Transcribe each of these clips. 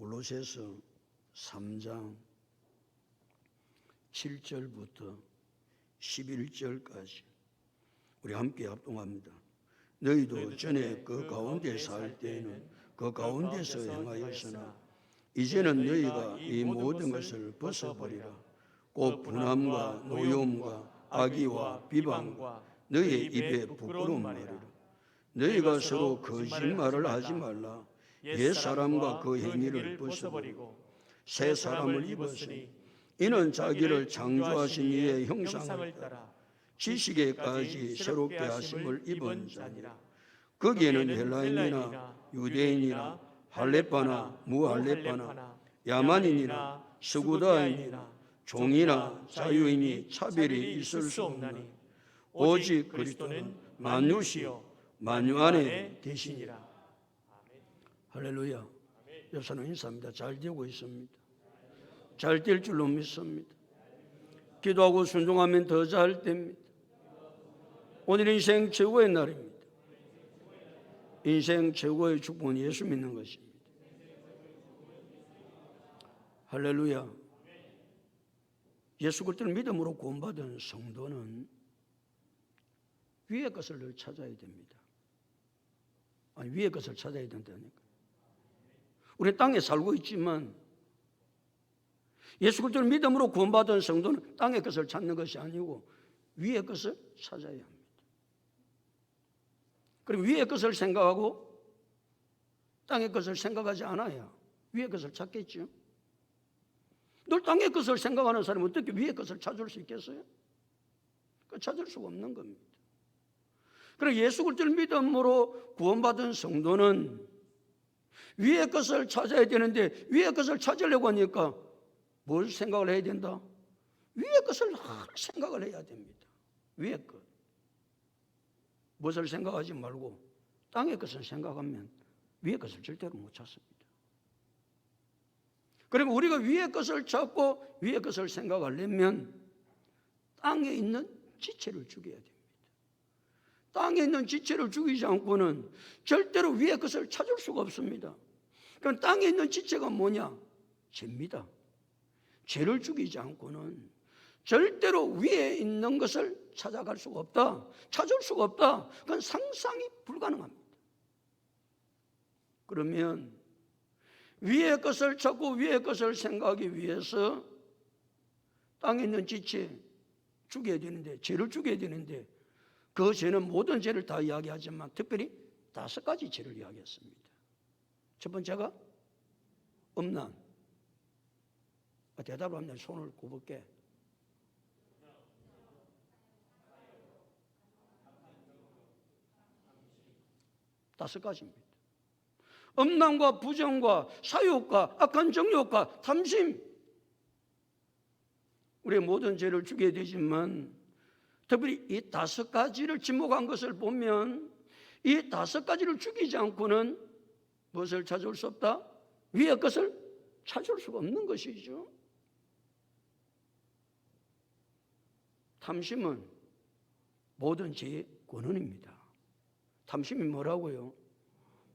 골로새서 3장 7절부터 11절까지 우리 함께 합동합니다. 너희도 전에 그 가운데 살 때에는 그 가운데서 행하였으나 이제는 너희가 이 모든 것을 벗어버리라. 곧 분함과 노여움과 악의와 비방과 너희의 입에 부끄러운 말이라. 너희가 서로 거짓말을 하지 말라. 옛 사람과 그 행위를 벗어버리고 새 사람을 입었으니 이는 자기를 창조하신 이의 형상을 따라 지식에까지 새롭게 하심을 입은 자니라. 거기에는 헬라인이나 유대인이나 할례파나 무할례파나 야만인이나 스구다인이나 종이나 자유인이 차별이 있을 수 없나니 오직 그리스도는 만유시요 만유 안에 대신이라. 할렐루야. 여사는 인사합니다. 잘 되고 있습니다. 잘 될 줄로 믿습니다. 기도하고 순종하면 더 잘 됩니다. 오늘 인생 최고의 날입니다. 인생 최고의 축복은 예수 믿는 것입니다. 할렐루야. 예수 그리스도를 믿음으로 구원받은 성도는 위의 것을 늘 찾아야 됩니다. 아니, 위의 것을 찾아야 된다니까. 우리 땅에 살고 있지만 예수 그리스도를 믿음으로 구원받은 성도는 땅의 것을 찾는 것이 아니고 위의 것을 찾아야 합니다. 그리고 위의 것을 생각하고 땅의 것을 생각하지 않아야 위의 것을 찾겠죠. 늘 땅의 것을 생각하는 사람은 어떻게 위의 것을 찾을 수 있겠어요? 찾을 수가 없는 겁니다. 그래서 예수 그리스도를 믿음으로 구원받은 성도는 위의 것을 찾아야 되는데 위의 것을 찾으려고 하니까 뭘 생각을 해야 된다? 위의 것을 생각을 해야 됩니다. 위의 것. 무엇을 생각하지 말고 땅의 것을 생각하면 위의 것을 절대로 못 찾습니다. 그리고 우리가 위의 것을 찾고 위의 것을 생각하려면 땅에 있는 지체를 죽여야 됩니다. 땅에 있는 지체를 죽이지 않고는 절대로 위의 것을 찾을 수가 없습니다. 그럼 땅에 있는 지체가 뭐냐? 죄입니다. 죄를 죽이지 않고는 절대로 위에 있는 것을 찾아갈 수가 없다. 찾을 수가 없다. 그건 상상이 불가능합니다. 그러면 위의 것을 찾고 위의 것을 생각하기 위해서 땅에 있는 지체 죽여야 되는데, 죄를 죽여야 되는데 그 죄는 모든 죄를 다 이야기하지만 특별히 5가지 죄를 이야기했습니다. 첫 번째가 음란. 대답을 하면 손을 꼽을게. 다섯 가지입니다. 음란과 부정과 사욕과 악한 정욕과 탐심. 우리의 모든 죄를 죽여야 되지만 특별히 이 5가지를 지목한 것을 보면 이 5가지를 죽이지 않고는 무엇을 찾을 수 없다? 위의 것을 찾을 수가 없는 것이죠. 탐심은 모든 죄의 근원입니다. 탐심이 뭐라고요?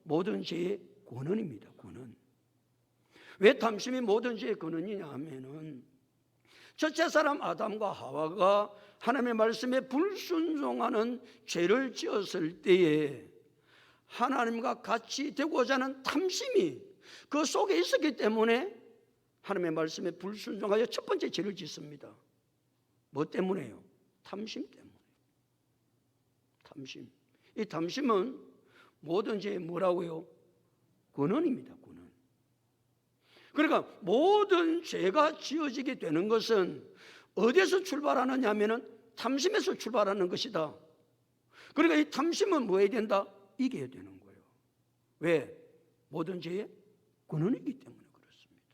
모든 죄의 근원입니다. 근원. 왜 탐심이 모든 죄의 근원이냐 하면은 첫째 사람 아담과 하와가 하나님의 말씀에 불순종하는 죄를 지었을 때에 하나님과 같이 되고자 하는 탐심이 그 속에 있었기 때문에 하나님의 말씀에 불순종하여 첫 번째 죄를 짓습니다. 뭐 때문에요? 탐심 때문에. 탐심. 이 탐심은 모든 죄의 뭐라고요? 근원입니다. 근원. 그러니까 모든 죄가 지어지게 되는 것은 어디에서 출발하느냐 하면은 탐심에서 출발하는 것이다. 그러니까 이 탐심은 뭐 해야 된다? 이겨야 되는 거예요. 왜? 모든 죄의 근원이기 때문에 그렇습니다.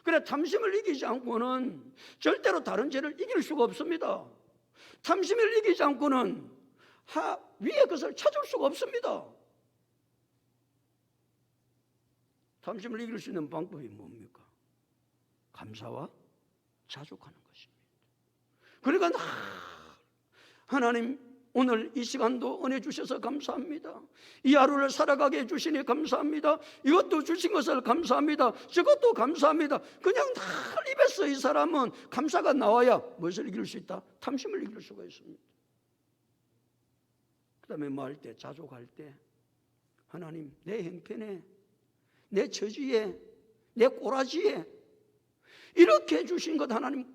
그래 탐심을 이기지 않고는 절대로 다른 죄를 이길 수가 없습니다. 탐심을 이기지 않고는 위의 것을 찾을 수가 없습니다. 탐심을 이길 수 있는 방법이 뭡니까? 감사와 자족하는 것입니다. 그러니까 하나님 오늘 이 시간도 은혜 주셔서 감사합니다. 이 하루를 살아가게 해주시니 감사합니다. 이것도 주신 것을 감사합니다. 저것도 감사합니다. 그냥 다 입에서 이 사람은 감사가 나와야 무엇을 이길 수 있다? 탐심을 이길 수가 있습니다. 그 다음에 뭐 할 때? 자족할 때 하나님, 내 형편에, 내 처지에, 내 꼬라지에 이렇게 해주신 것 하나님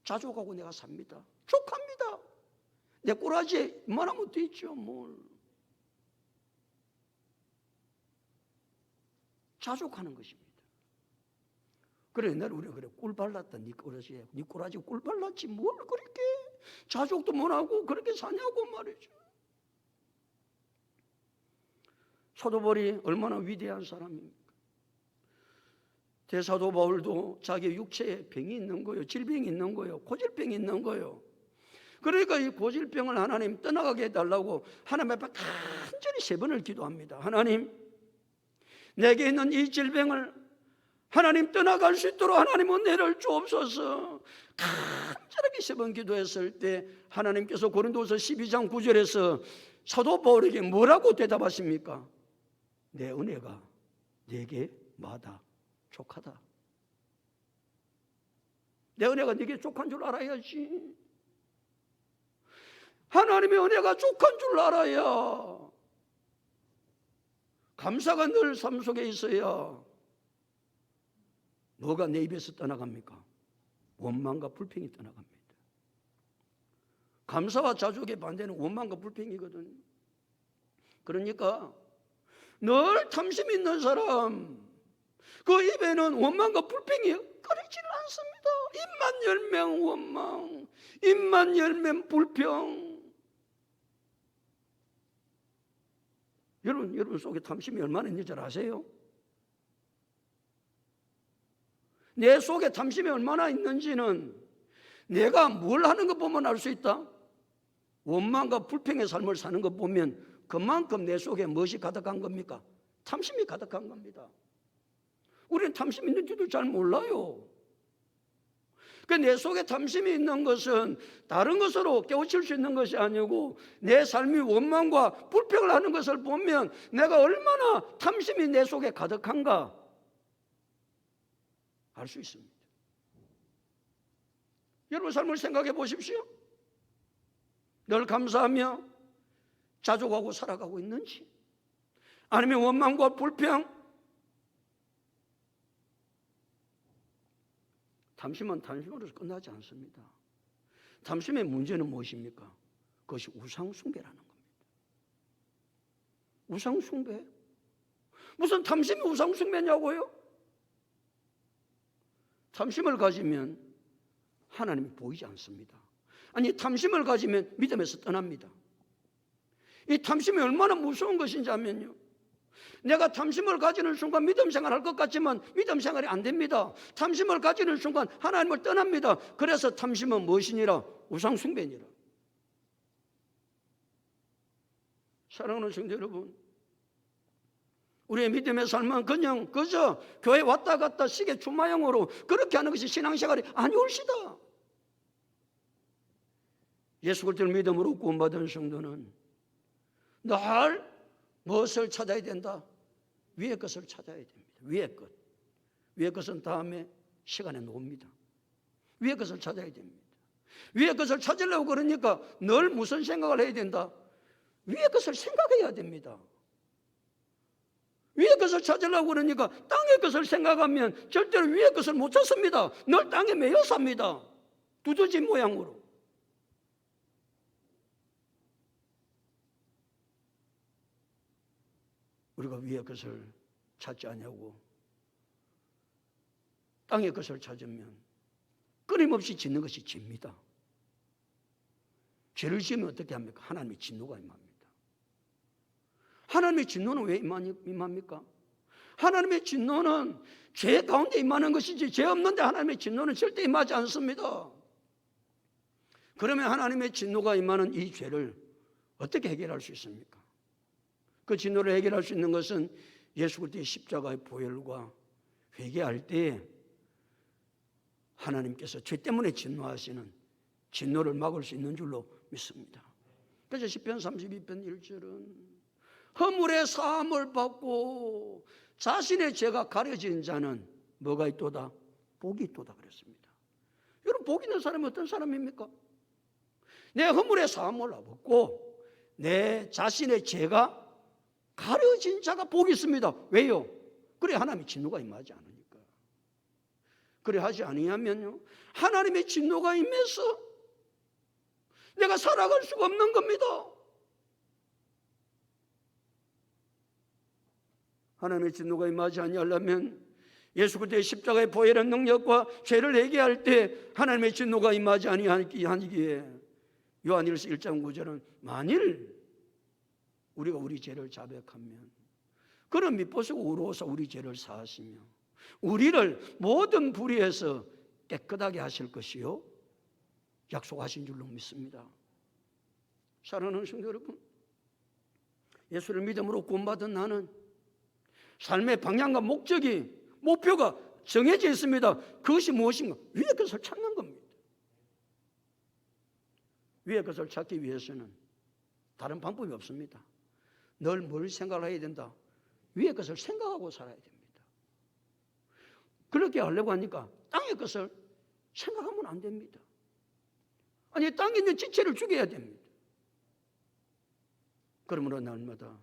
자족하고 내가 삽니다. 족합니다. 내 꼬라지에 이만하면 되죠. 뭘 자족하는 것입니다. 그래, 옛날에 우리가 그래, 꿀 발랐다. 네 꼬라지에, 네 꼬라지에 꿀 발랐지 뭘 그렇게 자족도 못하고 그렇게 사냐고 말이죠. 사도 바울이 얼마나 위대한 사람입니까? 대사도 바울도 자기 육체에 병이 있는 거예요. 질병이 있는 거예요. 고질병이 있는 거예요. 그러니까 이 고질병을 하나님 떠나가게 해달라고 하나님 앞에 간절히 3번을 기도합니다. 하나님, 내게 있는 이 질병을 하나님 떠나갈 수 있도록 하나님 은혜를 주옵소서. 간절하게 3번 기도했을 때 하나님께서 고린도서 12장 9절에서 사도 바울에게 뭐라고 대답하십니까? 내 은혜가 네게 마다 족하다. 내 은혜가 네게 족한 줄 알아야지. 하나님의 은혜가 족한 줄 알아야 감사가 늘 삶 속에 있어야 뭐가 내 입에서 떠나갑니까? 원망과 불평이 떠나갑니다. 감사와 자족의 반대는 원망과 불평이거든요. 그러니까 늘 탐심 있는 사람, 그 입에는 원망과 불평이 끊이지를 않습니다. 입만 열면 원망, 입만 열면 불평. 여러분 속에 탐심이 얼마나 있는지 잘 아세요? 내 속에 탐심이 얼마나 있는지는 내가 뭘 하는 것 보면 알 수 있다. 원망과 불평의 삶을 사는 것 보면 그만큼 내 속에 무엇이 가득한 겁니까? 탐심이 가득한 겁니다. 우리는 탐심이 있는지도 잘 몰라요. 내 속에 탐심이 있는 것은 다른 것으로 깨우칠 수 있는 것이 아니고 내 삶이 원망과 불평을 하는 것을 보면 내가 얼마나 탐심이 내 속에 가득한가 알 수 있습니다. 여러분 삶을 생각해 보십시오. 늘 감사하며 자족하고 살아가고 있는지, 아니면 원망과 불평, 탐심은 탐심으로서 끝나지 않습니다. 탐심의 문제는 무엇입니까? 그것이 우상숭배라는 겁니다. 우상숭배? 무슨 탐심이 우상숭배냐고요? 탐심을 가지면 하나님이 보이지 않습니다. 아니, 탐심을 가지면 믿음에서 떠납니다. 이 탐심이 얼마나 무서운 것인지 하면요, 내가 탐심을 가지는 순간 믿음 생활할 것 같지만 믿음 생활이 안 됩니다. 탐심을 가지는 순간 하나님을 떠납니다. 그래서 탐심은 무엇이니라? 우상숭배니라. 사랑하는 성도 여러분, 우리의 믿음의 삶은 그냥 그저 교회 왔다 갔다 시계 주마용으로 그렇게 하는 것이 신앙생활이 아니올시다. 예수 그리스도를 믿음으로 구원받은 성도는 늘 무엇을 찾아야 된다? 위의 것을 찾아야 됩니다. 위의 것. 위의 것은 다음에 시간에 놓습니다. 위의 것을 찾아야 됩니다. 위의 것을 찾으려고 그러니까 늘 무슨 생각을 해야 된다? 위의 것을 생각해야 됩니다. 위의 것을 찾으려고 그러니까 땅의 것을 생각하면 절대로 위의 것을 못 찾습니다. 늘 땅에 매여 삽니다. 두더지 모양으로. 우리가 위의 것을 찾지 않냐고 땅의 것을 찾으면 끊임없이 짓는 것이 집니다. 죄를 지으면 어떻게 합니까? 하나님의 진노가 임합니다. 하나님의 진노는 왜 임합니까? 하나님의 진노는 죄 가운데 임하는 것이지 죄 없는데 하나님의 진노는 절대 임하지 않습니다. 그러면 하나님의 진노가 임하는 이 죄를 어떻게 해결할 수 있습니까? 그 진노를 해결할 수 있는 것은 예수 그리스도의 십자가의 보혈과 회개할 때에 하나님께서 죄 때문에 진노하시는 진노를 막을 수 있는 줄로 믿습니다. 그래서 시편 32편 1절은 허물의 사함을 받고 자신의 죄가 가려진 자는 뭐가 있도다? 복이 있도다 그랬습니다. 여러분, 복 있는 사람이 어떤 사람입니까? 내 허물의 사함을 받고 내 자신의 죄가 가려진 자가 복이 있습니다. 왜요? 그래 하나님의 진노가 임하지 않으니까. 그래 하지 아니하면요, 하나님의 진노가 임해서 내가 살아갈 수가 없는 겁니다. 하나님의 진노가 임하지 아니하려면 예수 그리스도의 십자가의 보혈의 능력과 죄를 회개할 때 하나님의 진노가 임하지 아니하기에 요한일서 1장 9절은 만일 우리가 우리 죄를 자백하면 그는 미쁘시고 의로워서 우리 죄를 사하시며 우리를 모든 불의에서 깨끗하게 하실 것이요 약속하신 줄로 믿습니다. 사랑하는 성도 여러분, 예수를 믿음으로 구원받은 나는 삶의 방향과 목표가 정해져 있습니다. 그것이 무엇인가? 위의 것을 찾는 겁니다. 위의 것을 찾기 위해서는 다른 방법이 없습니다. 늘 뭘 생각을 해야 된다? 위의 것을 생각하고 살아야 됩니다. 그렇게 하려고 하니까 땅의 것을 생각하면 안 됩니다. 아니, 땅에 있는 지체를 죽여야 됩니다. 그러므로 날마다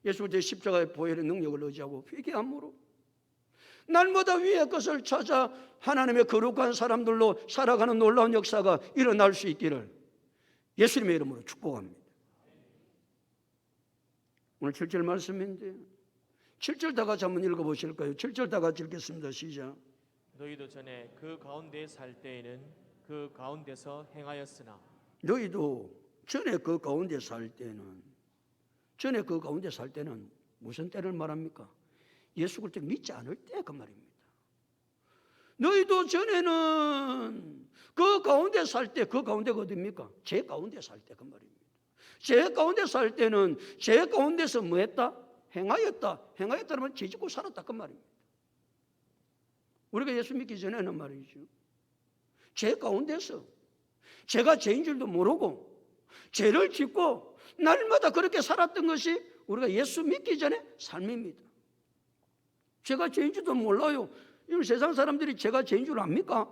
예수 그리스도의 십자가의 보혈의 능력을 의지하고 회개함으로 날마다 위의 것을 찾아 하나님의 거룩한 사람들로 살아가는 놀라운 역사가 일어날 수 있기를 예수님의 이름으로 축복합니다. 오늘 7절 말씀인데 7절 다 같이 한번 읽어보실까요? 7절 다 같이 읽겠습니다. 시작. 너희도 전에 그 가운데 살 때에는 그 가운데서 행하였으나 너희도 전에 그 가운데 살 때는 무슨 때를 말합니까? 예수 그리스도 믿지 않을 때 그 말입니다. 너희도 전에는 그 가운데 살 때, 그 가운데가 어디입니까? 죄 가운데 살 때 그 말입니다. 죄 가운데 살 때는 죄 가운데서 뭐 했다? 행하였다면 죄 짓고 살았다 그 말입니다. 우리가 예수 믿기 전에는 말이죠, 죄 가운데서 죄가 죄인 줄도 모르고 죄를 짓고 날마다 그렇게 살았던 것이 우리가 예수 믿기 전에 삶입니다. 죄가 죄인 줄도 몰라요. 이 세상 사람들이 죄가 죄인 줄 압니까?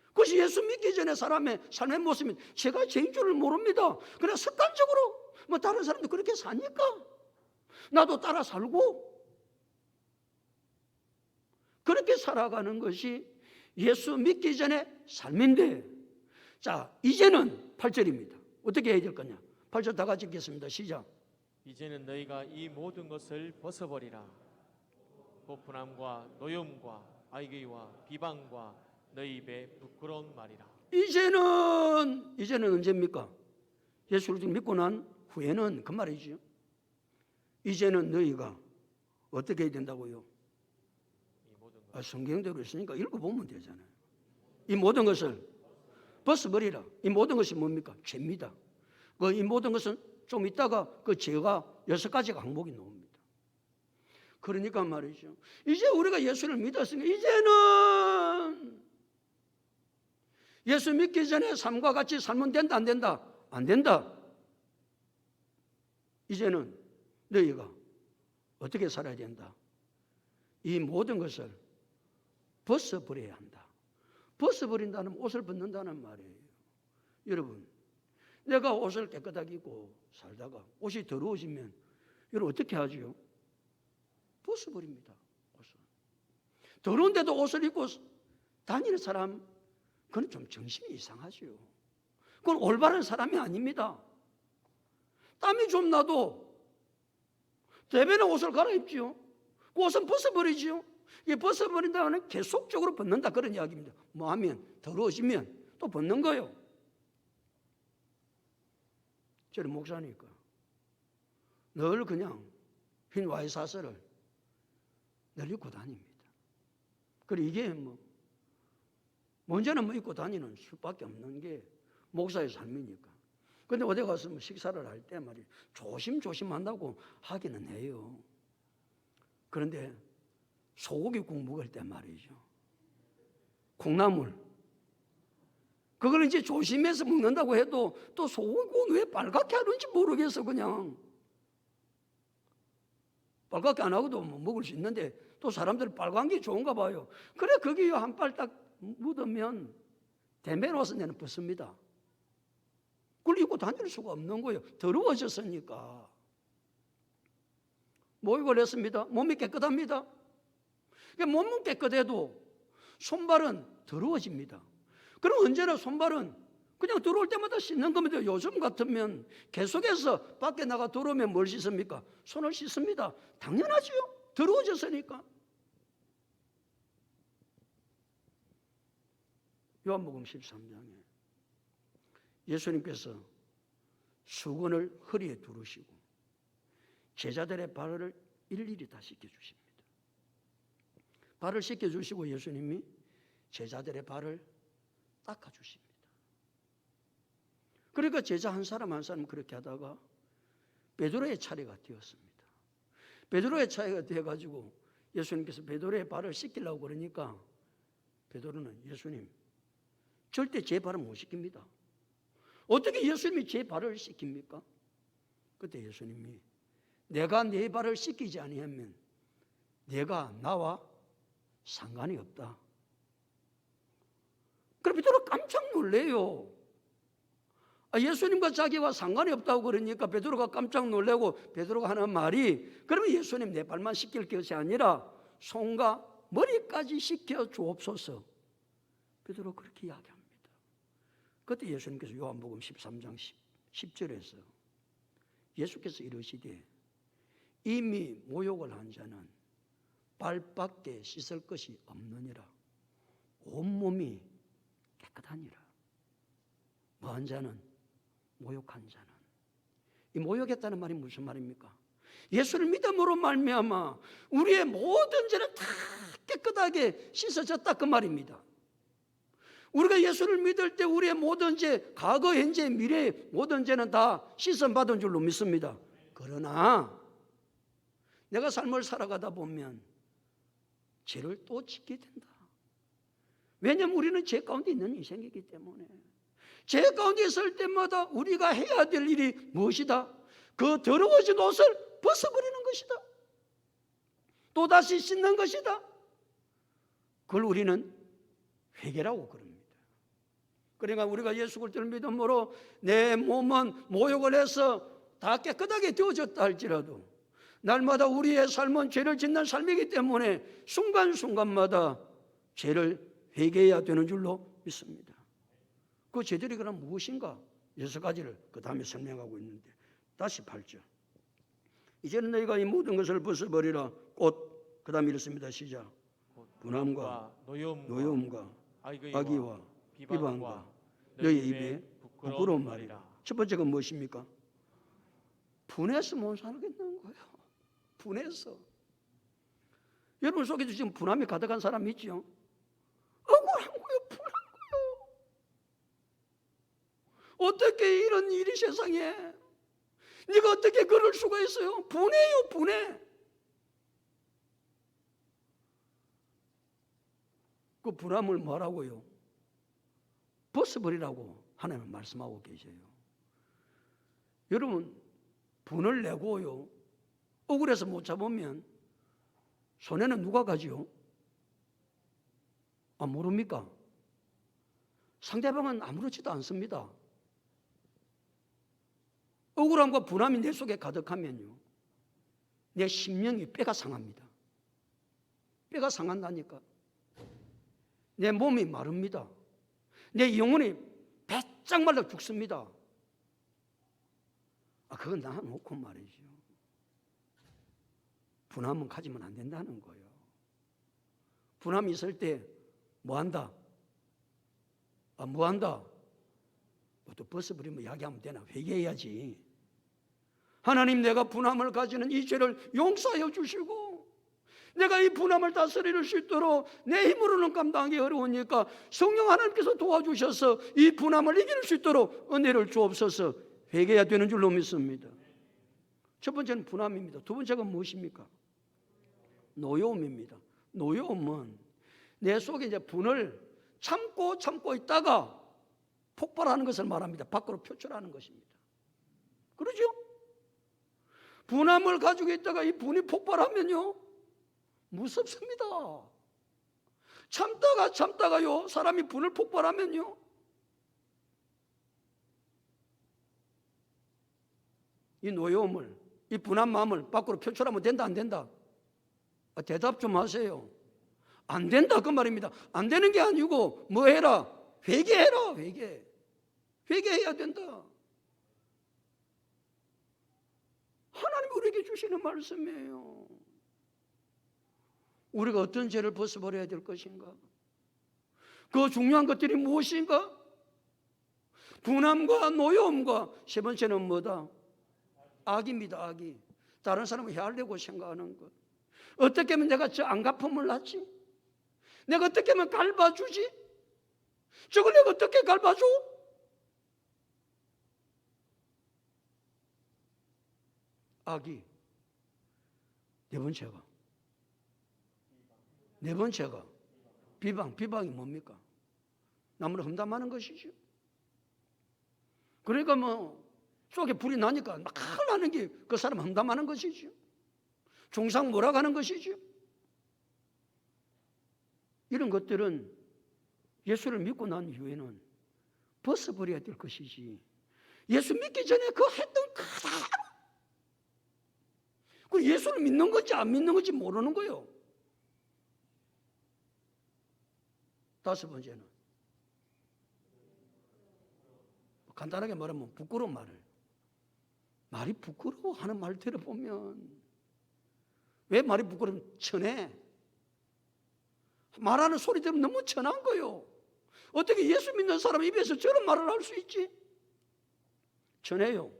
그것이 예수 믿기 전에 사람의 삶의 모습입니다. 죄가 죄인 줄을 모릅니다. 그러나 습관적으로 뭐 다른 사람도 그렇게 사니까 나도 따라 살고 그렇게 살아가는 것이 예수 믿기 전에 삶인데, 자, 이제는 8절입니다. 어떻게 해야 될 거냐? 8절 다 같이 읽겠습니다. 시작. 이제는 너희가 이 모든 것을 벗어버리라. 고분함과 노염과 아이기와 비방과 너희 입에 부끄러운 말이라. 이제는 언제입니까? 예수를 믿고 난 후에는 그 말이죠. 이제는 너희가 어떻게 해야 된다고요? 성경대로 있으니까 읽어보면 되잖아요. 이 모든 것을 벗어버리라. 이 모든 것이 뭡니까? 죄입니다. 이 모든 것은 좀 있다가 그 죄가 6가지가 항목이 나옵니다. 그러니까 말이죠, 이제 우리가 예수를 믿었으니까 이제는 예수 믿기 전에 삶과 같이 살면 된다 안 된다? 안 된다. 이제는 너희가 어떻게 살아야 된다? 이 모든 것을 벗어버려야 한다. 벗어버린다는 옷을 벗는다는 말이에요. 여러분, 내가 옷을 깨끗하게 입고 살다가 옷이 더러워지면 여러분 어떻게 하죠? 벗어버립니다. 옷을. 더러운데도 옷을 입고 다니는 사람, 그건 좀 정신이 이상하죠. 그건 올바른 사람이 아닙니다. 땀이 좀 나도 대변에 옷을 갈아입지요. 그 옷은 벗어버리지요. 이게 벗어버린다는 계속적으로 벗는다 그런 이야기입니다. 뭐 하면 더러워지면 또 벗는 거예요. 저는 목사니까 늘 그냥 흰 와이사스를 늘 입고 다닙니다. 그리고 이게 먼저는 입고 다니는 수밖에 없는 게 목사의 삶이니까. 근데 어디 가서 식사를 할 때 말이에요, 조심조심 한다고 하기는 해요. 그런데 소고기 국 먹을 때 말이죠, 콩나물 그걸 이제 조심해서 먹는다고 해도 또 속은 왜 빨갛게 하는지 모르겠어. 그냥 빨갛게 안 하고도 뭐 먹을 수 있는데 또 사람들은 빨간 게 좋은가 봐요. 그래 거기 한 발 딱 묻으면 대면 와서 내는 벗습니다. 그걸 입고 다닐 수가 없는 거예요. 더러워졌으니까. 모욕을 했습니다. 몸이 깨끗합니다. 몸은 깨끗해도 손발은 더러워집니다. 그럼 언제나 손발은 그냥 들어올 때마다 씻는 겁니다. 요즘 같으면 계속해서 밖에 나가 들어오면 뭘 씻습니까? 손을 씻습니다. 당연하지요. 더러워졌으니까. 요한복음 13장에 예수님께서 수건을 허리에 두르시고 제자들의 발을 일일이 다 씻겨주십니다. 발을 씻겨주시고 예수님이 제자들의 발을 닦아주십니다. 그러니까 제자 한 사람 한 사람 그렇게 하다가 베드로의 차례가 되었습니다. 베드로의 차례가 되어가지고 예수님께서 베드로의 발을 씻기려고 그러니까 베드로는 예수님 절대 제 발은 못 씻깁니다. 어떻게 예수님이 제 발을 씻깁니까? 그때 예수님이 내가 네 발을 씻기지 아니하면 내가 나와 상관이 없다. 그럼 베드로 깜짝 놀래요. 예수님과 자기와 상관이 없다고 그러니까 베드로가 깜짝 놀래고 베드로가 하는 말이 그러면 예수님 내 발만 씻길 것이 아니라 손과 머리까지 씻겨 주옵소서. 베드로 그렇게 이야기합니다. 그때 예수님께서 요한복음 13장 10절에서 예수께서 이르시되 이미 모욕을 한 자는 발밖에 씻을 것이 없느니라. 온몸이 깨끗하니라. 뭐한 자는 모욕한 자는. 이 모욕했다는 말이 무슨 말입니까? 예수를 믿음으로 말미암아 우리의 모든 죄는 다 깨끗하게 씻어졌다 그 말입니다. 우리가 예수를 믿을 때 우리의 모든 죄, 과거, 현재, 미래의 모든 죄는 다 씻음받은 줄로 믿습니다. 그러나 내가 삶을 살아가다 보면 죄를 또 짓게 된다. 왜냐하면 우리는 죄 가운데 있는 인생이기 때문에 죄 가운데 있을 때마다 우리가 해야 될 일이 무엇이다? 그 더러워진 옷을 벗어버리는 것이다. 또다시 씻는 것이다. 그걸 우리는 회개라고 그럽니다. 그러니까 우리가 예수 그리스도를 믿음으로 내 몸은 모욕을 해서 다 깨끗하게 되어졌다 할지라도 날마다 우리의 삶은 죄를 짓는 삶이기 때문에 순간순간마다 죄를 회개해야 되는 줄로 믿습니다. 그 죄들이 그럼 무엇인가? 6가지를 그 다음에 설명하고 있는데 다시 8절. 이제는 너희가 이 모든 것을 벗어버리라. 곧 그 다음에 이렇습니다. 시작. 분함과 노여움과 악의와 비방과 너희 입에 부끄러운 말이라. 첫 번째가 무엇입니까? 분해서 못 살겠는 거예요. 분해서. 여러분 속에도 지금 분함이 가득한 사람 있죠? 억울한 거예요. 분한 거예요. 어떻게 이런 일이 세상에 네가 어떻게 그럴 수가 있어요? 분해요. 분해. 그 분함을 뭐라고요? 벗어버리라고 하나님은 말씀하고 계세요. 여러분 분을 내고요 억울해서 못 잡으면 손해는 누가 가지요? 모릅니까? 상대방은 아무렇지도 않습니다. 억울함과 분함이 내 속에 가득하면요 내 심령이 뼈가 상합니다. 뼈가 상한다니까. 내 몸이 마릅니다. 내 영혼이 배짱 말라 죽습니다. 그건 놔놓고 말이죠. 분함은 가지면 안 된다는 거예요. 분함이 있을 때 뭐한다? 뭐한다? 또 벗어버리면 이야기하면 되나? 회개해야지. 하나님 내가 분함을 가지는 이 죄를 용서하여 주시고 내가 이 분함을 다스릴 수 있도록 내 힘으로는 감당하기 어려우니까 성령 하나님께서 도와주셔서 이 분함을 이길 수 있도록 은혜를 주옵소서. 회개해야 되는 줄로 믿습니다. 첫 번째는 분함입니다. 두 번째가 무엇입니까? 노여움입니다. 노여움은 내 속에 이제 분을 참고 있다가 폭발하는 것을 말합니다. 밖으로 표출하는 것입니다. 그러죠? 분함을 가지고 있다가 이 분이 폭발하면요, 무섭습니다. 참다가요, 사람이 분을 폭발하면요, 이 노여움을, 이 분한 마음을 밖으로 표출하면 된다, 안 된다? 대답 좀 하세요. 안 된다, 그 말입니다. 안 되는 게 아니고 뭐 해라? 회개해라. 회개해야 된다. 하나님이 우리에게 주시는 말씀이에요. 우리가 어떤 죄를 벗어버려야 될 것인가? 그 중요한 것들이 무엇인가? 분함과 노여움과 세 번째는 뭐다? 악입니다. 악이. 다른 사람을 헤아리려고 생각하는 것. 어떻게 하면 내가 저 안갚음을 놨지? 내가 어떻게 하면 갚아주지? 저걸 내가 어떻게 갚아줘? 악이. 네 번째가 비방. 비방이 뭡니까? 남을 험담하는 것이죠. 그러니까 뭐 속에 불이 나니까 막 나는 게 그 사람 험담하는 것이죠. 중상 몰아가는 것이죠. 이런 것들은 예수를 믿고 난 이후에는 벗어버려야 될 것이지, 예수 믿기 전에 그 했던 그대로, 그 예수를 믿는 건지 안 믿는 건지 모르는 거예요. 다섯 번째는 간단하게 말하면 부끄러운 말이 부끄러워 하는 말 들어보면, 왜 말이 부끄러우면 천해, 말하는 소리 들으면 너무 천한 거예요. 어떻게 예수 믿는 사람 입에서 저런 말을 할 수 있지? 천해요.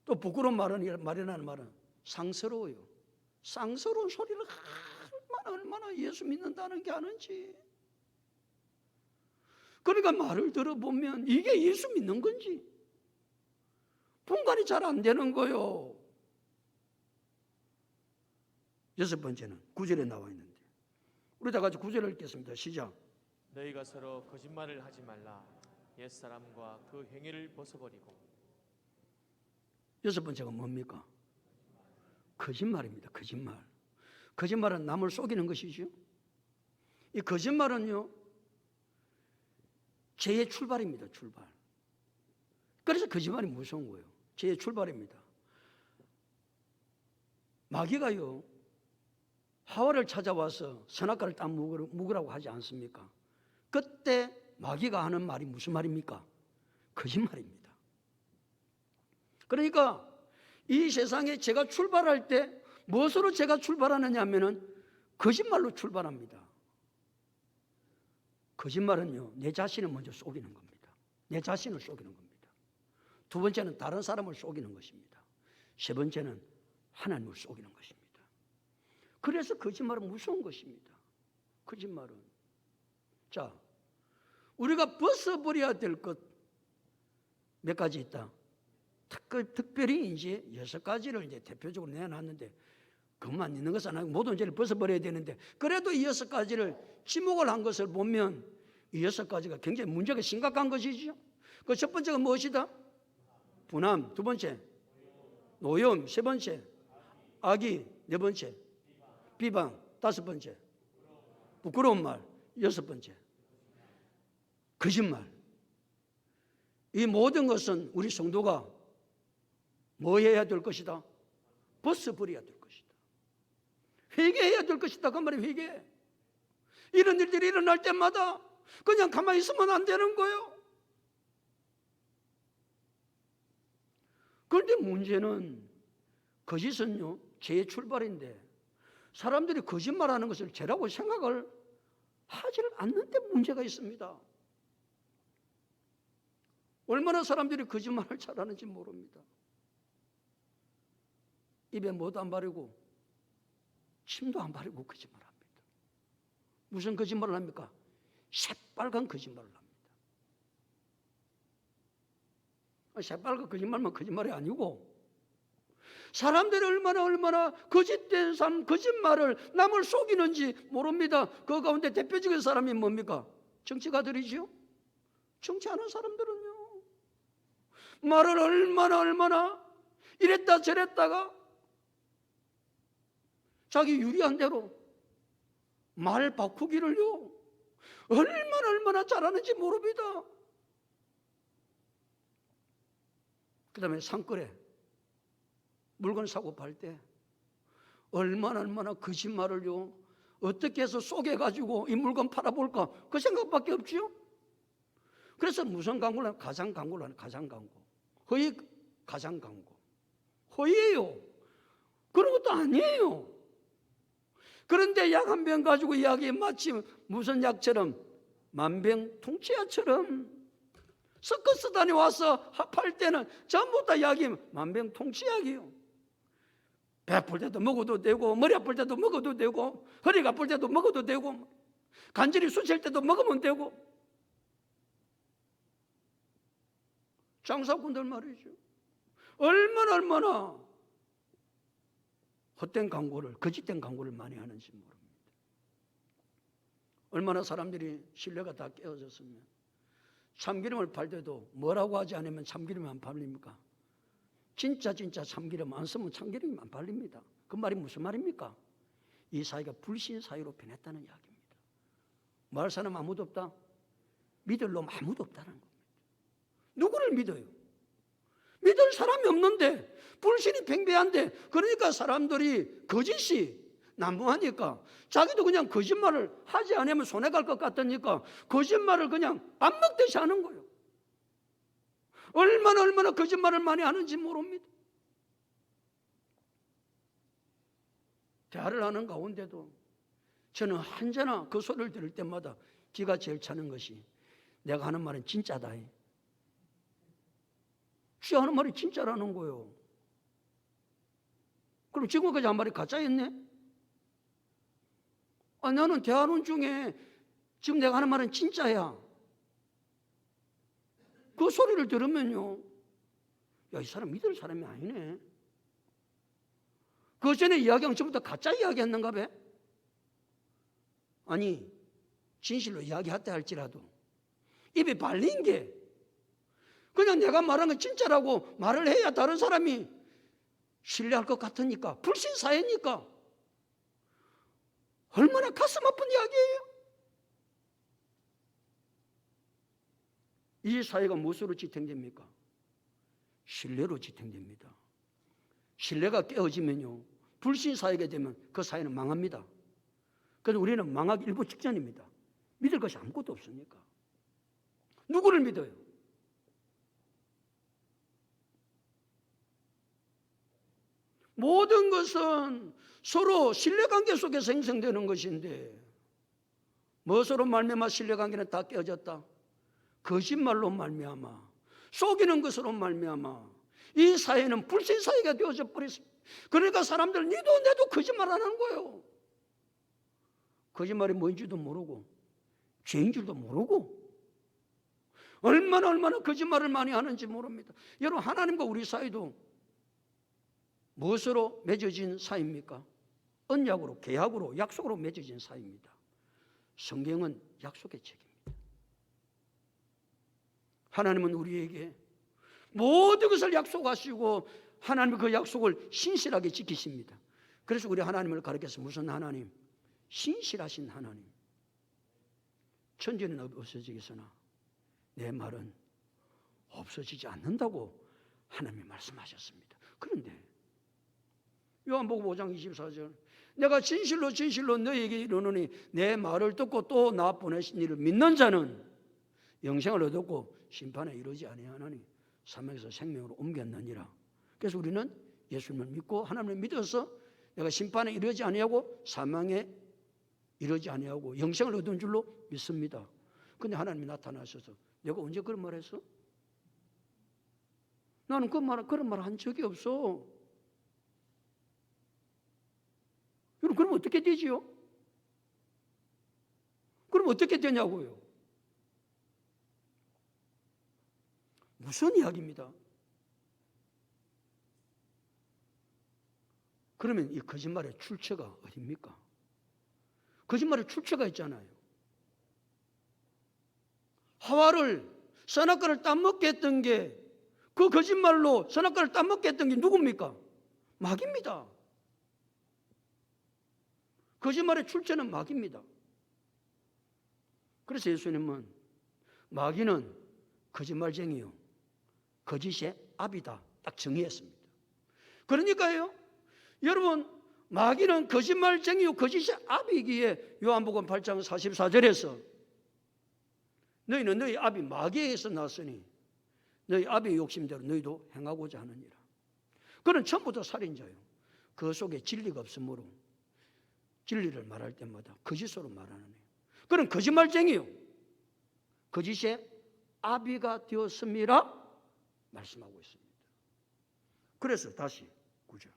또 부끄러운 말이라는 말은 상스러워요. 쌍스러운 소리를 얼마나 예수 믿는다는 게 아는지. 그러니까 말을 들어보면 이게 예수 믿는 건지 분간이 잘 안 되는 거요. 여섯 번째는 9절에 나와 있는데, 우리 다 같이 9절을 읽겠습니다. 시작. 너희가 서로 거짓말을 하지 말라. 옛사람과 그 행위를 벗어버리고. 여섯 번째가 뭡니까? 거짓말입니다. 거짓말은 남을 속이는 것이죠. 이 거짓말은요, 죄의 출발입니다. 출발. 그래서 거짓말이 무서운 거예요. 죄의 출발입니다. 마귀가요, 하와를 찾아와서 선악과를 딱 먹으라고 하지 않습니까? 그때 마귀가 하는 말이 무슨 말입니까? 거짓말입니다. 그러니까 이 세상에 제가 출발할 때 무엇으로 제가 출발하느냐 하면은 거짓말로 출발합니다. 거짓말은요, 내 자신을 먼저 속이는 겁니다. 내 자신을 속이는 겁니다. 두 번째는 다른 사람을 속이는 것입니다. 세 번째는 하나님을 속이는 것입니다. 그래서 거짓말은 무서운 것입니다. 거짓말은. 자, 우리가 벗어버려야 될 것 몇 가지 있다. 특별히 이제 6가지를 이제 대표적으로 내놨는데, 그것만 있는 것은 아니고 모든 죄를 벗어버려야 되는데, 그래도 이 6가지를 지목을 한 것을 보면 이 6가지가 굉장히 문제가 심각한 것이죠. 그 첫 번째가 무엇이다? 분함. 두 번째 노여움. 세 번째 악의. 네 번째 비방. 다섯 번째 부끄러운 말. 여섯 번째 거짓말. 이 모든 것은 우리 성도가 뭐 해야 될 것이다? 벗어버려야 될 것이다. 회개해야 될 것이다. 그 말이 회개. 이런 일들이 일어날 때마다 그냥 가만히 있으면 안 되는 거예요. 그런데 문제는 거짓은요, 죄의 출발인데 사람들이 거짓말하는 것을 죄라고 생각을 하지를 않는데 문제가 있습니다. 얼마나 사람들이 거짓말을 잘하는지 모릅니다. 입에 뭐도 안 바르고 침도 안 바르고 거짓말합니다. 무슨 거짓말을 합니까? 새빨간 거짓말을 합니다. 새빨간 거짓말만 거짓말이 아니고, 사람들이 얼마나 거짓된 삶, 거짓말을 남을 속이는지 모릅니다. 그 가운데 대표적인 사람이 뭡니까? 정치가들이죠. 정치하는 사람들은요, 말을 얼마나 이랬다 저랬다가 자기 유리한 대로 말 바꾸기를요 얼마나 잘하는지 모릅니다. 그 다음에 산거래 물건 사고 팔 때 얼마나 거짓말을요 어떻게 해서 속여가지고 이 물건 팔아볼까 그 생각밖에 없지요. 그래서 무슨 광고를 하는? 가상 광고를 하는, 가상 광고. 허위 가상 광고. 허위예요. 그런 것도 아니에요. 그런데 약 한 병 가지고 이야기 마치 무슨 약처럼 만병통치약처럼 서커스 다녀와서 팔 때는 전부 다 약이 만병통치약이에요. 배 아플 때도 먹어도 되고 머리 아플 때도 먹어도 되고 허리가 아플 때도 먹어도 되고 간절히 쑤실 때도 먹으면 되고. 장사꾼들 말이죠. 얼마나 헛된 광고를, 거짓된 광고를 많이 하는지 모릅니다. 얼마나 사람들이 신뢰가 다 깨어졌으면 참기름을 팔 때도 뭐라고 하지 않으면 참기름이 안 팔립니까? 진짜 참기름 안 쓰면 참기름이 안 팔립니다. 그 말이 무슨 말입니까? 이 사회가 불신 사회로 변했다는 이야기입니다. 말 사람 아무도 없다? 믿을 놈 아무도 없다는 겁니다. 누구를 믿어요? 믿을 사람이 없는데 불신이 팽배한데 그러니까 사람들이 거짓이 난무하니까 자기도 그냥 거짓말을 하지 않으면 손해갈 것 같으니까 거짓말을 그냥 밥 먹듯이 하는 거예요. 얼마나 거짓말을 많이 하는지 모릅니다. 대화를 하는 가운데도 저는 언제나 그 소리를 들을 때마다 기가 제일 차는 것이 내가 하는 말은 진짜다. 쥐 하는 말이 진짜라는 거예요. 그럼 지금까지 한 말이 가짜였네? 나는 대화하는 중에 지금 내가 하는 말은 진짜야. 그 소리를 들으면요, 야, 이 사람 믿을 사람이 아니네. 그 전에 이야기한 전부 다 가짜 이야기했는가 봐. 아니, 진실로 이야기했다 할지라도 입에 발린 게 그냥 내가 말한 건 진짜라고 말을 해야 다른 사람이 신뢰할 것 같으니까, 불신사회니까 얼마나 가슴 아픈 이야기예요. 이 사회가 무엇으로 지탱됩니까? 신뢰로 지탱됩니다. 신뢰가 깨어지면요, 불신사회가 되면 그 사회는 망합니다. 그래서 우리는 망하기 일부 직전입니다. 믿을 것이 아무것도 없으니까. 누구를 믿어요? 모든 것은 서로 신뢰관계 속에서 형성되는 것인데 무엇으로 말미암아 신뢰관계는 다 깨어졌다? 거짓말로 말미암아, 속이는 것으로 말미암아 이 사회는 불신사회가 되어져 버렸습니다. 그러니까 사람들 니도 내도 거짓말 안 하는 거예요. 거짓말이 뭔지도 모르고 죄인 줄도 모르고 얼마나 거짓말을 많이 하는지 모릅니다. 여러분, 하나님과 우리 사이도 무엇으로 맺어진 사이입니까? 언약으로, 계약으로, 약속으로 맺어진 사이입니다. 성경은 약속의 책입니다. 하나님은 우리에게 모든 것을 약속하시고 하나님은 그 약속을 신실하게 지키십니다. 그래서 우리 하나님을 가리켜서 무슨 하나님? 신실하신 하나님. 천지는 없어지겠으나 내 말은 없어지지 않는다고 하나님이 말씀하셨습니다. 그런데 요한복음 5장 24절, 내가 진실로 너희에게 이르노니 내 말을 듣고 또 나 보내신 이를 믿는 자는 영생을 얻었고 심판에 이르지 아니하나니 사망에서 생명으로 옮겼느니라. 그래서 우리는 예수님을 믿고 하나님을 믿어서 내가 심판에 이르지 아니하고 사망에 이르지 아니하고 영생을 얻은 줄로 믿습니다. 근데 하나님이 나타나셔서 내가 언제 그런 말 했어? 나는 그런 말 한 적이 없어. 여러분, 그럼 어떻게 되지요? 그럼 어떻게 되냐고요? 무슨 이야기입니다. 그러면 이 거짓말의 출처가 어디입니까? 거짓말의 출처가 있잖아요. 하와를 선악과를 따먹게 했던 게, 그 거짓말로 선악과를 따먹게 했던 게 누굽니까? 마귀입니다. 거짓말의 출처는 마귀입니다. 그래서 예수님은 마귀는 거짓말쟁이요, 거짓의 아비다 딱 정의했습니다. 그러니까요, 여러분, 마귀는 거짓말쟁이요 거짓의 아비이기에 요한복음 8장 44절에서 너희는 너희 아비 마귀에게서 났으니 너희 아비의 욕심대로 너희도 행하고자 하느니라. 그는 처음부터 살인자요, 그 속에 진리가 없으므로 진리를 말할 때마다 거짓으로 말하는 애요. 그는 거짓말쟁이요, 거짓의 아비가 되었음이라 말씀하고 있습니다. 그래서 다시 9절,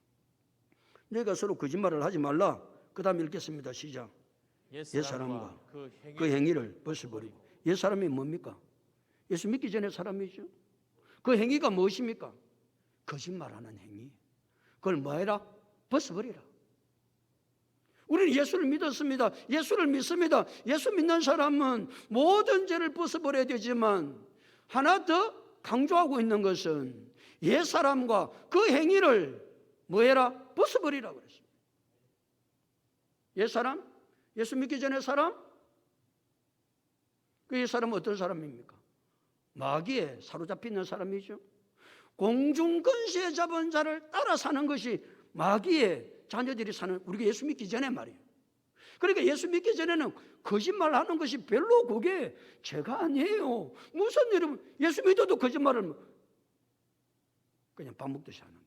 너희가 서로 거짓말을 하지 말라. 그 다음 읽겠습니다. 시작. 옛사람과 그 행위를 벗어버리고. 옛사람이 뭡니까? 예수 믿기 전에 사람이죠. 그 행위가 무엇입니까? 거짓말하는 행위. 그걸 뭐해라? 벗어버리라. 우리는 예수를 믿었습니다. 예수를 믿습니다. 예수 믿는 사람은 모든 죄를 벗어버려야 되지만 하나 더 강조하고 있는 것은 옛사람과 그 행위를 뭐해라? 벗어버리라고 그랬습니다. 옛사람? 예수 믿기 전에 사람? 그 옛사람은 어떤 사람입니까? 마귀에 사로잡혀 있는 사람이죠. 공중권세 잡은 자를 따라 사는 것이 마귀의 자녀들이 사는, 우리가 예수 믿기 전에 말이에요. 그러니까 예수 믿기 전에는 거짓말하는 것이 별로 그게 죄가 아니에요. 무슨 여러분, 예수 믿어도 거짓말을 그냥 밥 먹듯이 하는데,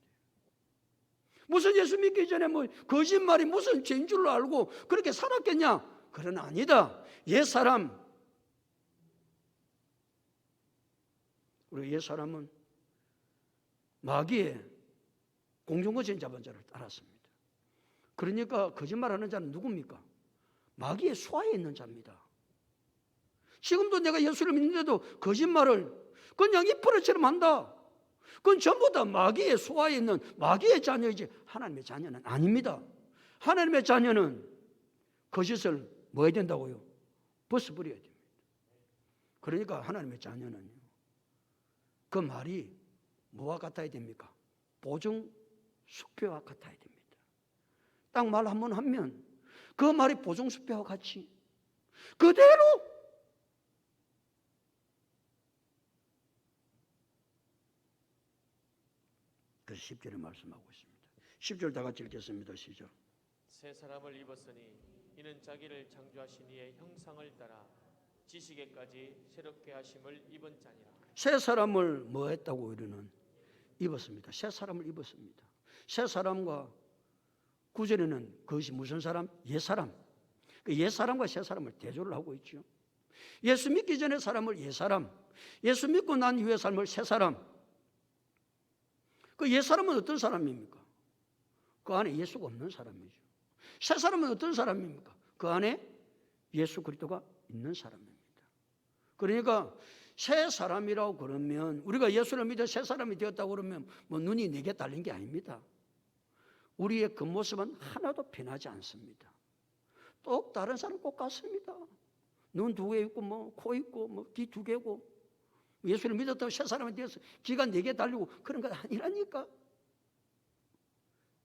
무슨 예수 믿기 전에 뭐 거짓말이 무슨 죄인 줄로 알고 그렇게 살았겠냐? 그건 아니다. 옛사람, 우리 옛사람은 마귀의 공중권세 잡은 자를 따랐습니다. 그러니까 거짓말하는 자는 누굽니까? 마귀의 수하에 있는 자입니다. 지금도 내가 예수를 믿는데도 거짓말을 그냥 이프로처럼 한다. 그건 전부 다 마귀의 수하에 있는 마귀의 자녀이지 하나님의 자녀는 아닙니다. 하나님의 자녀는 거짓을 뭐 해야 된다고요? 벗어버려야 됩니다. 그러니까 하나님의 자녀는요, 그 말이 뭐와 같아야 됩니까? 보증 숙표와 같아야 됩니다. 딱 말 한 번 하면 그 말이 보증 숙표와 같이 그대로 그래서 10절에 말씀하고 있습니다. 10절 다 같이 읽겠습니다. 시작. 새 사람을 입었으니 이는 자기를 창조하신 이의 형상을 따라 지식에까지 새롭게 하심을 입은 자니라. 새 사람을 뭐 했다고 우리는 입었습니다. 새 사람을 입었습니다. 새 사람과 9절에는 그것이 무슨 사람? 옛사람. 그 옛사람과 새 사람을 대조를 하고 있죠. 예수 믿기 전에 사람을 옛사람, 예수 믿고 난 이후의 삶을 새 사람. 그 옛사람은 어떤 사람입니까? 그 안에 예수가 없는 사람이죠. 새 사람은 어떤 사람입니까? 그 안에 예수 그리스도가 있는 사람입니다. 그러니까 새 사람이라고 그러면, 우리가 예수를 믿어 새 사람이 되었다고 그러면 뭐 눈이 네개 달린 게 아닙니다. 우리의 겉모습은 하나도 변하지 않습니다. 똑 다른 사람 꼭 같습니다. 눈 2개 있고 뭐 코 있고 뭐 귀 2개고, 예수를 믿었다고 새 사람이 되어서 귀가 4개 달리고 그런 건 아니라니까.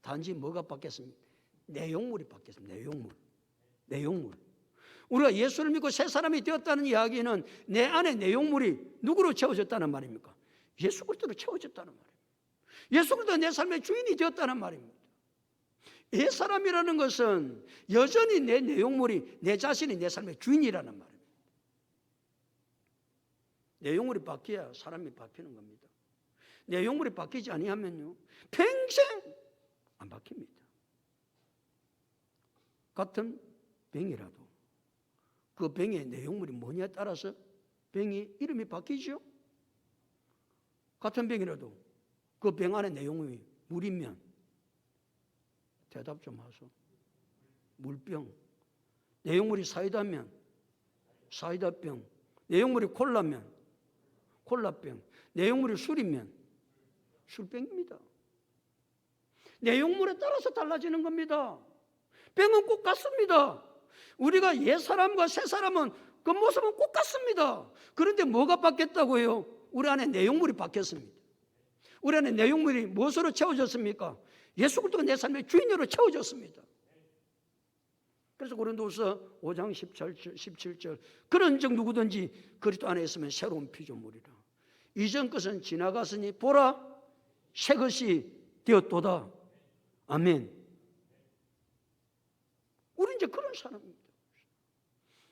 단지 뭐가 바뀌었습니까? 내용물이 바뀌었습니다. 내용물. 우리가 예수를 믿고 새 사람이 되었다는 이야기는 내 안에 내용물이 누구로 채워졌다는 말입니까? 예수 그리스도로 채워졌다는 말입니다. 예수 그리스도가 내 삶의 주인이 되었다는 말입니다. 옛 사람이라는 것은 여전히 내 내용물이, 내 자신이 내 삶의 주인이라는 말입니다. 내용물이 바뀌어야 사람이 바뀌는 겁니다. 내용물이 바뀌지 아니하면요, 평생 안 바뀝니다. 같은 병이라도 그 병의 내용물이 뭐냐에 따라서 병이 이름이 바뀌죠. 같은 병이라도 그 병 안에 내용물이 물이면 대답 좀 하소. 물병. 내용물이 사이다면 사이다병. 내용물이 콜라면 콜라병. 내용물이 술이면 술병입니다. 내용물에 따라서 달라지는 겁니다. 병은 꼭 같습니다. 우리가 옛 사람과 새 사람은 그 모습은 똑같습니다. 그런데 뭐가 바뀌었다고요? 우리 안에 내용물이 바뀌었습니다. 우리 안에 내용물이 무엇으로 채워졌습니까? 예수 그리스도가 내 삶의 주인으로 채워졌습니다. 그래서 고린도서 5장 17절 그런즉 누구든지 그리스도 안에 있으면 새로운 피조물이라. 이전 것은 지나갔으니 보라 새 것이 되었도다. 아멘. 우리 이제 그런 사람입니다.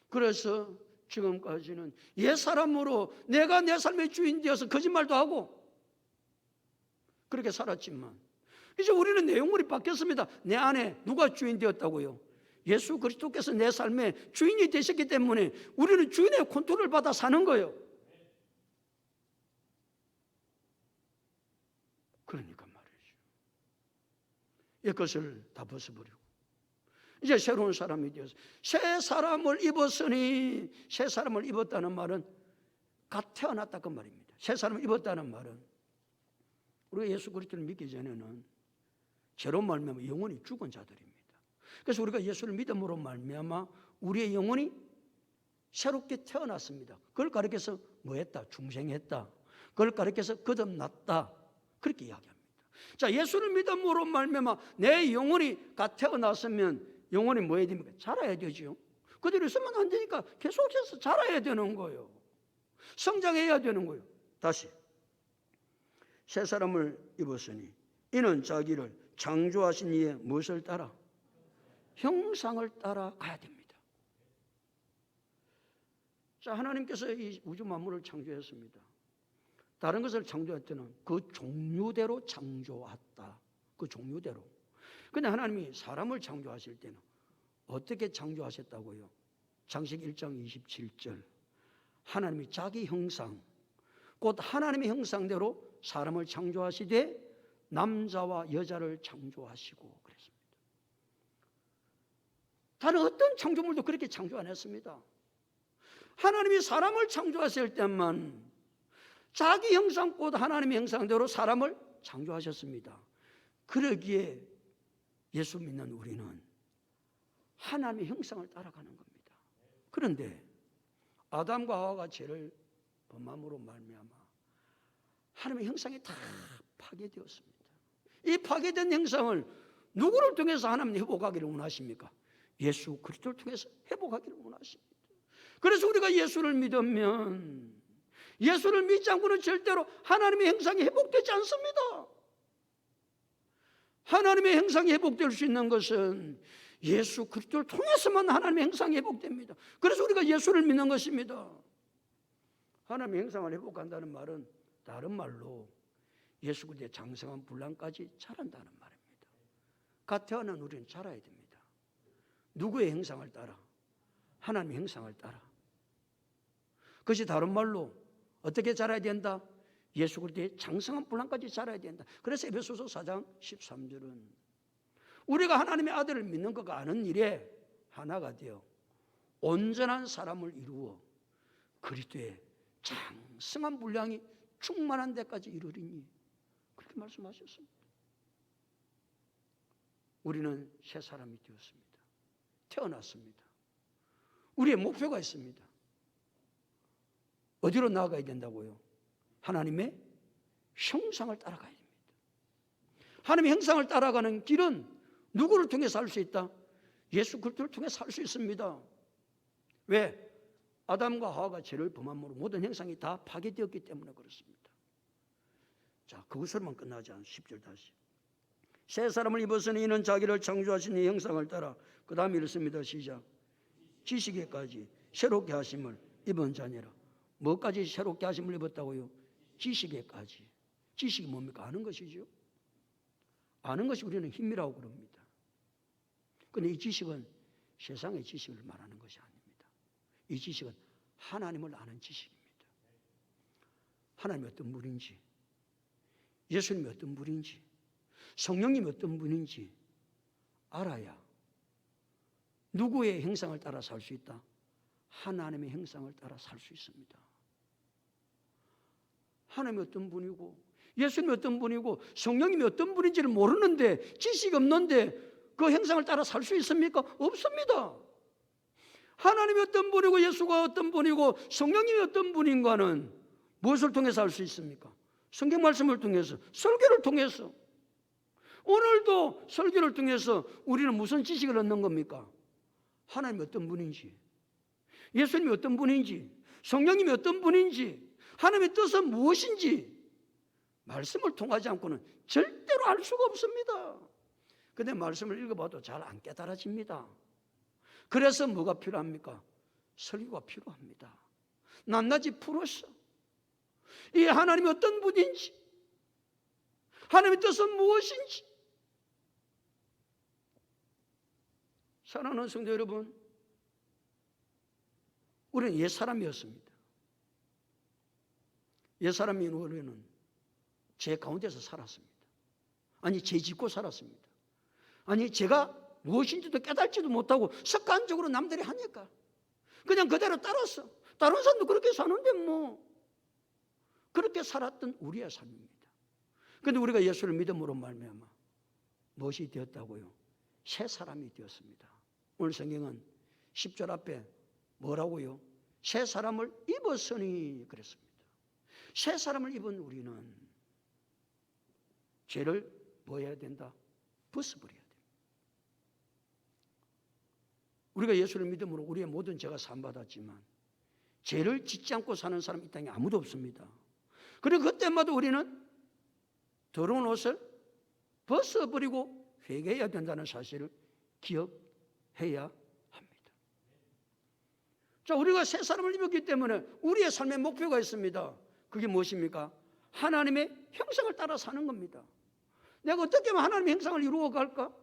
그래서 지금까지는 옛 사람으로 내가 내 삶의 주인 되어서 거짓말도 하고 그렇게 살았지만 이제 우리는 내용물이 바뀌었습니다. 내 안에 누가 주인 되었다고요? 예수 그리스도께서 내 삶의 주인이 되셨기 때문에 우리는 주인의 컨트롤을 받아 사는 거예요. 그러니까 말이죠. 이것을 다 벗어버리고 이제 새로운 사람이 되어서 새 사람을 입었으니, 새 사람을 입었다는 말은 갓 태어났다 그 말입니다. 새 사람을 입었다는 말은 우리가 예수 그리스도를 믿기 전에는 죄로 말미암아 영혼이 죽은 자들입니다. 그래서 우리가 예수를 믿음으로 말미암아 우리의 영혼이 새롭게 태어났습니다. 그걸 가리켜서 뭐했다? 중생했다. 그걸 가리켜서 거듭났다. 그렇게 이야기합니다. 자, 예수를 믿음으로 말미암아 내 영혼이 갓 태어났으면 영혼이 뭐 해야 됩니까? 자라야 되죠. 그대로 있으면 안 되니까 계속해서 자라야 되는 거예요. 성장해야 되는 거예요. 다시 새 사람을 입었으니 이는 자기를 창조하신 이의 무엇을 따라? 형상을 따라 가야 됩니다. 자, 하나님께서 이 우주 만물을 창조했습니다. 다른 것을 창조할 때는 그 종류대로 창조했다. 그 종류대로. 근데 하나님이 사람을 창조하실 때는 어떻게 창조하셨다고요? 창세기 1장 27절. 하나님이 자기 형상, 곧 하나님의 형상대로 사람을 창조하시되 남자와 여자를 창조하시고 그랬습니다. 다른 어떤 창조물도 그렇게 창조 안 했습니다. 하나님이 사람을 창조하실 때만 자기 형상, 곧 하나님의 형상대로 사람을 창조하셨습니다. 그러기에 예수 믿는 우리는 하나님의 형상을 따라가는 겁니다. 그런데 아담과 하와가 죄를 범함으로 말미암아 하나님의 형상이 다 파괴되었습니다. 이 파괴된 형상을 누구를 통해서 하나님 회복하기를 원하십니까? 예수 그리스도를 통해서 회복하기를 원하십니다. 그래서 우리가 예수를 믿으면 예수를 믿지 않고는 절대로 하나님의 형상이 회복되지 않습니다. 하나님의 형상이 회복될 수 있는 것은 예수 그리스도를 통해서만 하나님의 형상이 회복됩니다. 그래서 우리가 예수를 믿는 것입니다. 하나님의 형상을 회복한다는 말은 다른 말로 예수 그리스도의 장성한 분량까지 자란다는 말입니다. 갓 태어난 우리는 자라야 됩니다. 누구의 형상을 따라? 하나님의 형상을 따라. 그것이 다른 말로 어떻게 자라야 된다? 예수 그리스도의 장성한 분량까지 자라야 된다. 그래서 에베소서 4장 13절은 우리가 하나님의 아들을 믿는 것과 아는 일에 하나가 되어 온전한 사람을 이루어 그리스도의 장성한 분량이 충만한 데까지 이르리니 그렇게 말씀하셨습니다. 우리는 새 사람이 되었습니다. 태어났습니다. 우리의 목표가 있습니다. 어디로 나아가야 된다고요? 하나님의 형상을 따라가야 됩니다. 하나님의 형상을 따라가는 길은 누구를 통해서 할 수 있다? 예수 그리스도를 통해서 할 수 있습니다. 왜? 아담과 하와가 죄를 범함으로 모든 형상이 다 파괴되었기 때문에 그렇습니다. 자, 그것으로만 끝나지 않은 10절 다시. 새 사람을 입었으니 이는 자기를 창조하신 이 형상을 따라 그 다음에 이렇습니다. 시작. 지식에까지 새롭게 하심을 입은 자니라. 뭐까지 새롭게 하심을 입었다고요? 지식에까지. 지식이 뭡니까? 아는 것이죠. 아는 것이 우리는 힘이라고 그럽니다. 그런데 이 지식은 세상의 지식을 말하는 것이 아닙니다. 이 지식은 하나님을 아는 지식입니다. 하나님이 어떤 분인지, 예수님이 어떤 분인지, 성령님이 어떤 분인지 알아야 누구의 형상을 따라 살 수 있다? 하나님의 형상을 따라 살 수 있습니다. 하나님이 어떤 분이고 예수님이 어떤 분이고 성령님이 어떤 분인지를 모르는데 지식이 없는데 그 형상을 따라 살 수 있습니까? 없습니다. 하나님이 어떤 분이고 예수가 어떤 분이고 성령님이 어떤 분인가는 무엇을 통해서 알 수 있습니까? 성경 말씀을 통해서, 설교를 통해서. 오늘도 설교를 통해서 우리는 무슨 지식을 얻는 겁니까? 하나님이 어떤 분인지, 예수님이 어떤 분인지, 성령님이 어떤 분인지, 하나님의 뜻은 무엇인지 말씀을 통하지 않고는 절대로 알 수가 없습니다. 근데 말씀을 읽어봐도 잘 안 깨달아집니다. 그래서 뭐가 필요합니까? 설교가 필요합니다. 낱낱이 풀어서 이 하나님이 어떤 분인지, 하나님의 뜻은 무엇인지. 사랑하는 성도 여러분, 우리는 옛사람이었습니다. 옛사람인 우리는 죄 가운데서 살았습니다. 아니, 죄 짓고 살았습니다. 아니, 제가 무엇인지도 깨달지도 못하고 습관적으로 남들이 하니까 그냥 그대로 따랐어. 다른 사람도 그렇게 사는데 뭐. 그렇게 살았던 우리의 삶입니다. 그런데 우리가 예수를 믿음으로 말미암아 무엇이 되었다고요? 새 사람이 되었습니다. 오늘 성경은 10절 앞에 뭐라고요? 새 사람을 입었으니 그랬습니다. 새 사람을 입은 우리는 죄를 뭐 해야 된다? 벗어버려야 됩니다. 우리가 예수를 믿음으로 우리의 모든 죄가 사함받았지만 죄를 짓지 않고 사는 사람 이 땅에 아무도 없습니다. 그리고 그때마다 우리는 더러운 옷을 벗어버리고 회개해야 된다는 사실을 기억해야 합니다. 자, 우리가 새 사람을 입었기 때문에 우리의 삶의 목표가 있습니다. 그게 무엇입니까? 하나님의 형상을 따라 사는 겁니다. 내가 어떻게 하면 하나님의 형상을 이루어 갈까?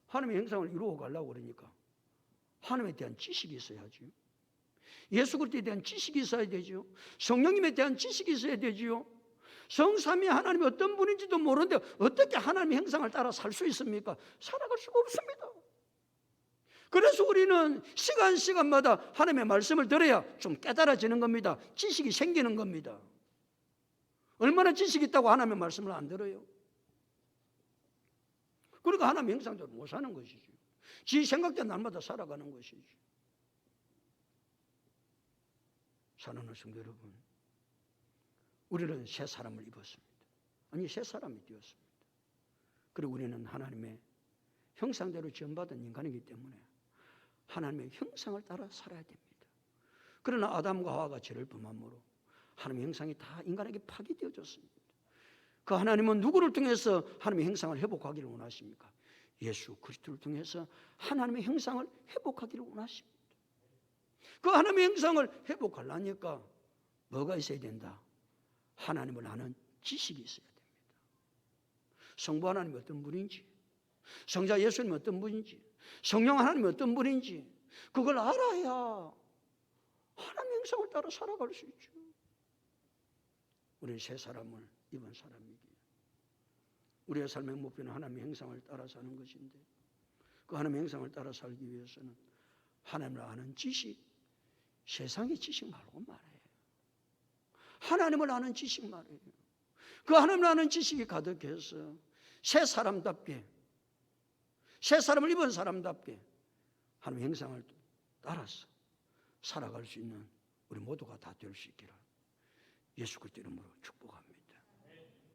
하나님의 형상을 이루어 가려고 그러니까 하나님에 대한 지식이 있어야죠. 예수 그리스도에 대한 지식이 있어야 되죠. 성령님에 대한 지식이 있어야 되죠. 성삼위 하나님이 어떤 분인지도 모르는데 어떻게 하나님의 형상을 따라 살 수 있습니까? 살아갈 수가 없습니다. 그래서 우리는 시간마다 하나님의 말씀을 들어야 좀 깨달아지는 겁니다. 지식이 생기는 겁니다. 얼마나 지식이 있다고 하나님의 말씀을 안 들어요? 그러니까 하나님의 형상대로 못 사는 것이죠. 지 생각대로 날마다 살아가는 것이죠. 사랑하는 성도 여러분, 우리는 새 사람을 입었습니다. 아니, 새 사람이 되었습니다. 그리고 우리는 하나님의 형상대로 지음받은 인간이기 때문에 하나님의 형상을 따라 살아야 됩니다. 그러나 아담과 하와가 죄를 범함으로 하나님의 형상이 다 인간에게 파괴되어졌습니다. 그 하나님은 누구를 통해서 하나님의 형상을 회복하기를 원하십니까? 예수 그리스도를 통해서 하나님의 형상을 회복하기를 원하십니다. 그 하나님의 형상을 회복하려니까 뭐가 있어야 된다? 하나님을 아는 지식이 있어야 됩니다. 성부 하나님이 어떤 분인지, 성자 예수님이 어떤 분인지, 성령 하나님이 어떤 분인지 그걸 알아야 하나님의 형상을 따라 살아갈 수 있죠. 우리는 새 사람을 입은 사람이기에 우리의 삶의 목표는 하나님의 형상을 따라 사는 것인데 그 하나님의 형상을 따라 살기 위해서는 하나님을 아는 지식, 세상의 지식 말고 말해요. 하나님을 아는 지식 말이에요. 그 하나님을 아는 지식이 가득해서 새 사람답게, 새 사람을 입은 사람답게 하나님의 형상을 따라서 살아갈 수 있는 우리 모두가 다 될 수 있기를 예수 그리스도 이름으로 축복합니다.